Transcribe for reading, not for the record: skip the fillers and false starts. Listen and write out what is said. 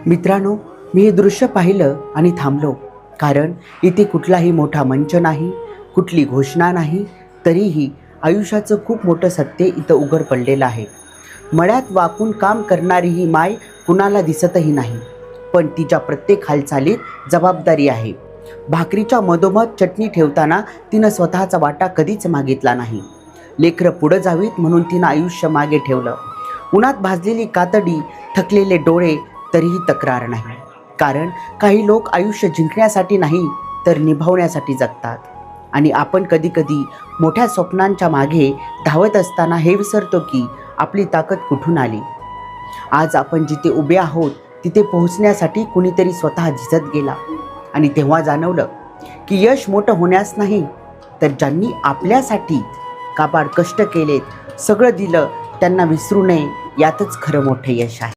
मित्रांनो, मी हे दृश्य पाहिलं आणि थांबलो, कारण इथे कुठलाही मोठा मंच नाही, कुठली घोषणा नाही. तरीही आयुष्याचं खूप मोठं सत्य इथं उघड पडलेलं आहे. मळ्यात वाकून काम करणारी ही माय कुणाला दिसतही नाही, पण तिच्या प्रत्येक हालचालीत जबाबदारी आहे. भाकरीच्या मधोमध चटणी ठेवताना तिनं स्वतःचा वाटा कधीच मागितला नाही. लेकरं पुढं जावीत म्हणून तिनं आयुष्य मागे ठेवलं. उन्हात भाजलेली कातडी, थकलेले डोळे, तरीही तक्रार नाही. कारण काही लोक आयुष्य जिंकण्यासाठी नाही तर निभावण्यासाठी जगतात. आणि आपण कधीकधी मोठ्या स्वप्नांच्या मागे धावत असताना हे विसरतो की आपली ताकद कुठून आली. आज आपण जिथे उभे आहोत तिथे पोहोचण्यासाठी कुणीतरी स्वतः झिजत गेला. आणि तेव्हा जाणवलं की यश मोठं होण्यास नाही, तर ज्यांनी आपल्यासाठी काबाड कष्ट केलेत, सगळं दिलं, त्यांना विसरू नये. यातच खरं मोठं यश आहे.